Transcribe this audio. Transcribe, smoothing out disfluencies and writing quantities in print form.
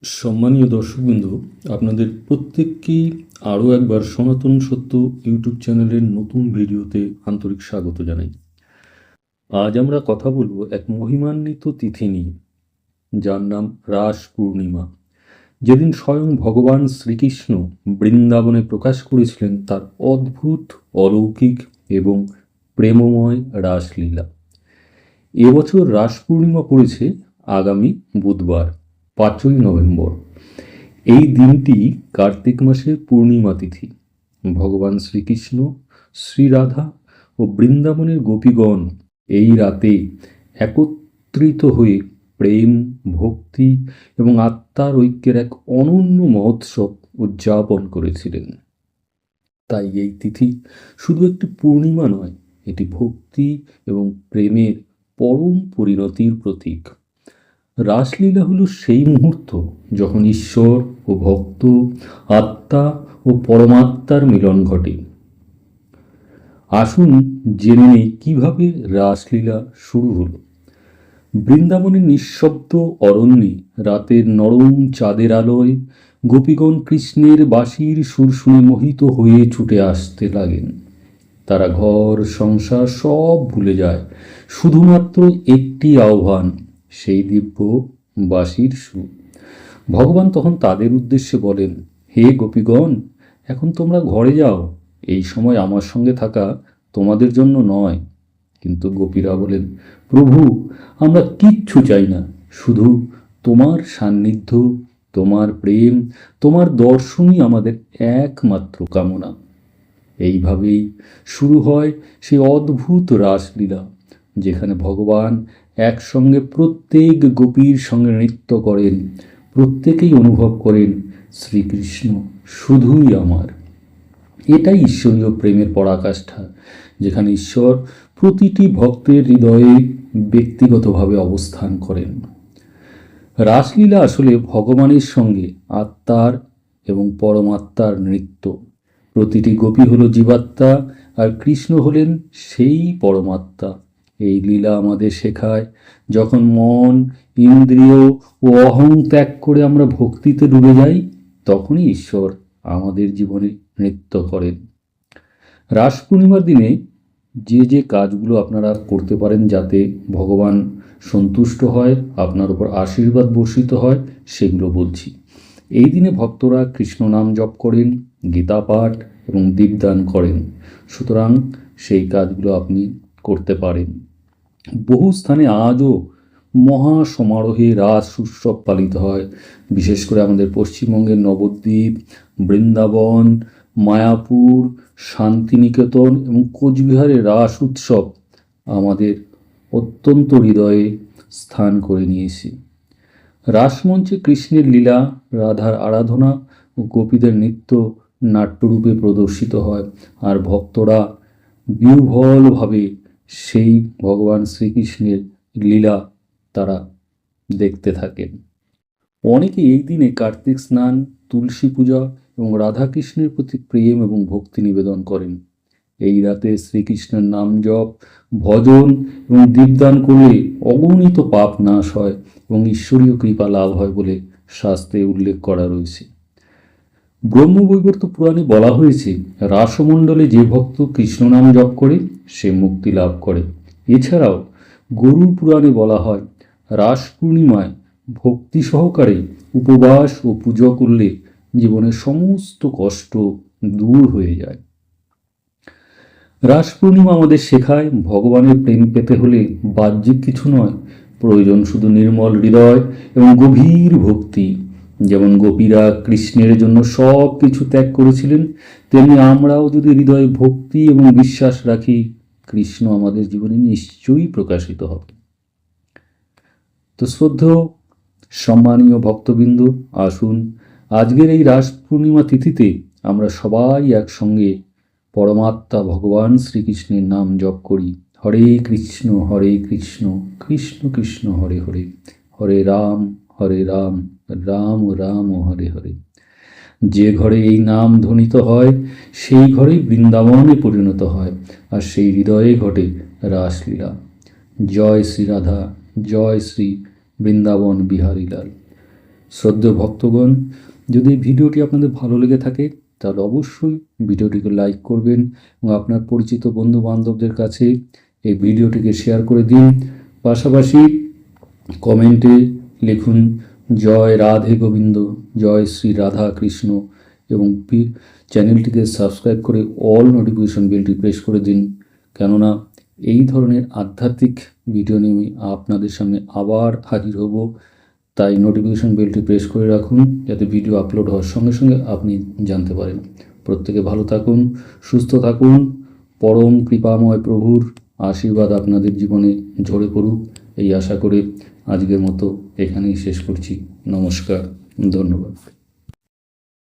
সম্মানীয় দর্শকবৃন্দ, আপনাদের প্রত্যেককেই আরও একবার সনাতন সত্য ইউটিউব চ্যানেলের নতুন ভিডিওতে আন্তরিক স্বাগত জানাই। আজ আমরা কথা বলবো এক মহিমান্বিত তিথি নিয়ে, যার নাম রাস পূর্ণিমা। যেদিন স্বয়ং ভগবান শ্রীকৃষ্ণ বৃন্দাবনে প্রকাশ করেছিলেন তার অদ্ভুত, অলৌকিক এবং প্রেমময় রাসলীলা। এবছর রাস পূর্ণিমা পড়েছে আগামী বুধবার, 5ই নভেম্বর। এই দিনটি কার্তিক মাসের পূর্ণিমা তিথি। ভগবান শ্রীকৃষ্ণ, শ্রীরাধা ও বৃন্দাবনের গোপীগণ এই রাতে একত্রিত হয়ে প্রেম, ভক্তি এবং আত্মার ঐক্যের এক অনন্য মহোৎসব উদযাপন করেছিলেন। তাই এই তিথি শুধু একটি পূর্ণিমা নয়, এটি ভক্তি এবং প্রেমের পরম পরিণতির প্রতীক। রাসলীলা হলো সেই মুহূর্ত যখন ঈশ্বর ও ভক্ত, আত্মা ও পরমাত্মার মিলন ঘটে। আসুন জেনে নেই কীভাবে রাসলীলা শুরু হলো। বৃন্দাবনের নিঃশব্দ অরণ্যে রাতের নরম চাঁদের আলোয় গোপীগণ কৃষ্ণের বাঁশির সুর শুনে মোহিত হয়ে ছুটে আসতে লাগেন। তারা ঘর সংসার সব ভুলে যায়, শুধুমাত্র একটি আহ্বান, সেই দিব্য বাঁশির সুর। ভগবান তখন তাদের উদ্দেশ্যে বলেন, হে গোপীগণ, এখন তোমরা ঘরে যাও, এই সময় আমার সঙ্গে থাকা তোমাদের জন্য নয়। কিন্তু গোপীরা বলেন, প্রভু, আমরা কিচ্ছু চাই না, শুধু তোমার সান্নিধ্য, তোমার প্রেম, তোমার দর্শনই আমাদের একমাত্র কামনা। এইভাবেই শুরু হয় সেই অদ্ভুত রাসলীলা, যেখানে ভগবান একসঙ্গে প্রত্যেক গোপীর সঙ্গে নৃত্য করেন। প্রত্যেকেই অনুভব করেন শ্রীকৃষ্ণ শুধুই আমার। এটাই ঈশ্বরীয় প্রেমের পরাকাষ্ঠা, যেখানে ঈশ্বর প্রতিটি ভক্তের হৃদয়ে ব্যক্তিগতভাবে অবস্থান করেন। রাসলীলা আসলে ভগবানের সঙ্গে আত্মার এবং পরমাত্মার নৃত্য। প্রতিটি গোপী হলো জীবাত্মা, আর কৃষ্ণ হলেন সেই পরমাত্মা। এই লীলা আমাদের শেখায়, যখন মন, ইন্দ্রিয় ও অহং ত্যাগ করে আমরা ভক্তিতে ডুবে যাই, তখনই ঈশ্বর আমাদের জীবনে নৃত্য করেন। রাস পূর্ণিমার দিনে যে কাজগুলো আপনারা করতে পারেন যাতে ভগবান সন্তুষ্ট হয়, আপনার উপর আশীর্বাদ বর্ষিত হয়, সেগুলো বলছি। এই দিনে ভক্তরা কৃষ্ণ নাম জপ করেন, গীতা পাঠ এবং দীপদান করেন। সুতরাং সেই কাজগুলো আপনি করতে পারেন। বহু স্থানে আজও মহা সমারোহে রাস উৎসব পালিত হয়। বিশেষ করে আমাদের পশ্চিমবঙ্গের নবদ্বীপ, বৃন্দাবন, মায়াপুর, শান্তিনিকেতন এবং কোচবিহারের রাস উৎসব আমাদের অত্যন্ত হৃদয়ে স্থান করে নিয়েছে। রাসমঞ্চে কৃষ্ণের লীলা, রাধার আরাধনা ও গোপীদের নৃত্য নাট্যরূপে প্রদর্শিত হয়, আর ভক্তরা বিহ্বলভাবে সেই ভগবান শ্রীকৃষ্ণের লীলা তারা দেখতে থাকেন। অনেকে এই দিনে কার্তিক স্নান, তুলসী পূজা এবং রাধাকৃষ্ণের প্রতি প্রেম এবং ভক্তি নিবেদন করেন। এই রাতে শ্রীকৃষ্ণের নাম জপ, ভজন এবং দীপদান করলে অগণিত পাপ নাশ হয় এবং ঈশ্বরীয় কৃপা লাভ হয় বলে শাস্ত্রে উল্লেখ করা রয়েছে। ব্রহ্মবৈবর্ত পুরাণে বলা হয়েছে, রাসমণ্ডলে যে ভক্ত কৃষ্ণ নাম জপ করে সে মুক্তি লাভ করে। এছাড়াও গরুড় পুরাণে বলা হয়, রাস পূর্ণিমায় ভক্তি সহকারে উপবাস ও পুজো করলে জীবনের সমস্ত কষ্ট দূর হয়ে যায়। রাস পূর্ণিমা আমাদের শেখায়, ভগবানের প্রেম পেতে হলে বাহ্যিক কিছু নয়, প্রয়োজন শুধু নির্মল হৃদয় এবং গভীর ভক্তি। যেমন গোপীরা কৃষ্ণের জন্য সব কিছু ত্যাগ করেছিলেন, তেমনি আমরাও যদি হৃদয়ে ভক্তি এবং বিশ্বাস রাখি, কৃষ্ণ আমাদের জীবনে নিশ্চয়ই প্রকাশিত হবে। তো শ্রদ্ধেয় সম্মানীয় ভক্তবৃন্দ, আসুন আজকের এই রাস পূর্ণিমা তিথিতে আমরা সবাই একসঙ্গে পরমাত্মা ভগবান শ্রীকৃষ্ণের নাম জপ করি। হরে কৃষ্ণ কৃষ্ণ কৃষ্ণ হরে হরে, হরে রাম রাম রাম হরে হরে। যে ঘরে এই নাম ধ্বনিত হয়, সেই ঘরেই বৃন্দাবনে পরিণত হয়, আর সেই হৃদয়ে ঘটে রাসলীলা। জয় শ্রী রাধা, জয় শ্রী বৃন্দাবন বিহারীলাল। শ্রদ্ধেয় ভক্তগণ, যদি এই ভিডিওটি আপনাদের ভালো লেগে থাকে তাহলে অবশ্যই ভিডিওটিকে লাইক করবেন এবং আপনার পরিচিত বন্ধু বান্ধবদের কাছে এই ভিডিওটিকে শেয়ার করে দিন। পাশাপাশি কমেন্টে লিখুন জয় রাধে গোবিন্দ, জয় শ্রী রাধা কৃষ্ণ, এবং চ্যানেলটিকে সাবস্ক্রাইব করে অল নোটিফিকেশন বেলটি প্রেস করে দিন, কেননা এই ধরনের আধ্যাত্মিক ভিডিও নিয়ে আমি আপনাদের সামনে আবার হাজির হব। তাই নোটিফিকেশন বেলটি প্রেস করে রাখুন যাতে ভিডিও আপলোড হওয়ার সঙ্গে সঙ্গে আপনি জানতে পারেন। প্রত্যেকে ভালো থাকুন, সুস্থ থাকুন, পরম কৃপাময় প্রভুর আশীর্বাদ আপনাদের জীবনে ঝরে পড়ুক এই আশা করে আজকের মতো এখানেই শেষ করছি। নমস্কার, ধন্যবাদ।